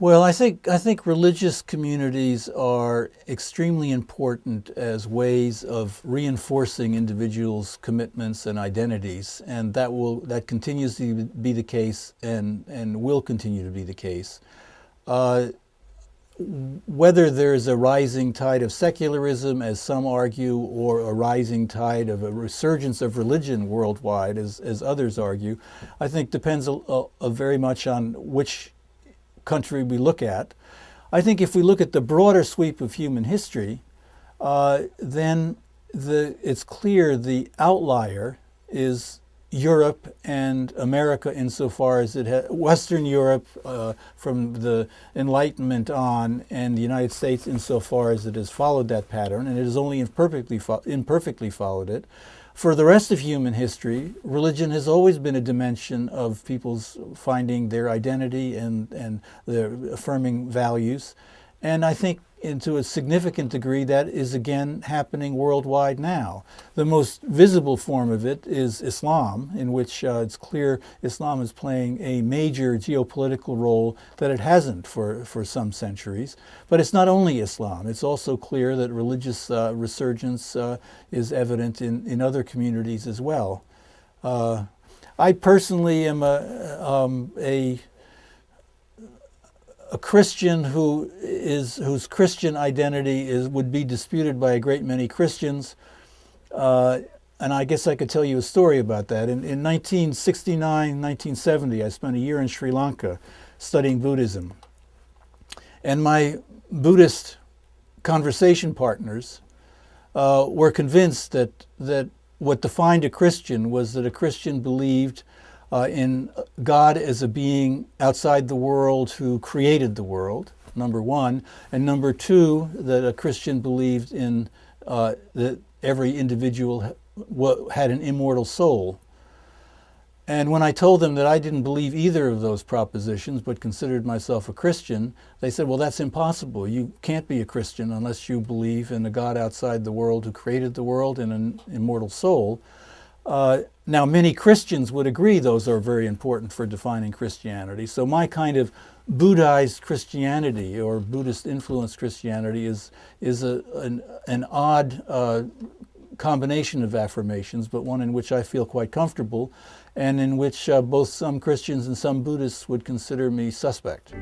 Well, I think religious communities are extremely important as ways of reinforcing individuals' commitments and identities, and that continues to be the case and will continue to be the case. Uh, Whether there is a rising tide of secularism, as some argue, or a rising tide of a resurgence of religion worldwide, as others argue, I think depends very much on which country we look at. I think if we look at the broader sweep of human history, then it's clear the outlier is Europe and America insofar as Western Europe from the Enlightenment on, and the United States insofar as it has followed that pattern, and it has only imperfectly followed it. For the rest of human history, religion has always been a dimension of people's finding their identity and their affirming values. And I think to a significant degree that is again happening worldwide now. The most visible form of it is Islam, in which it's clear Islam is playing a major geopolitical role that it hasn't for some centuries. But it's not only Islam. It's also clear that religious resurgence is evident in other communities as well. I personally am a Christian whose Christian identity would be disputed by a great many Christians, and I guess I could tell you a story about that. In 1969, 1970, I spent a year in Sri Lanka studying Buddhism, and my Buddhist conversation partners were convinced that what defined a Christian was that a Christian believed in God as a being outside the world who created the world, number one, and number two, that a Christian believed in that every individual had an immortal soul. And when I told them that I didn't believe either of those propositions but considered myself a Christian, they said, well, that's impossible. You can't be a Christian unless you believe in a God outside the world who created the world and an immortal soul. Now, many Christians would agree those are very important for defining Christianity. So my kind of Buddhized Christianity or Buddhist-influenced Christianity is an odd combination of affirmations, but one in which I feel quite comfortable, and in which both some Christians and some Buddhists would consider me suspect.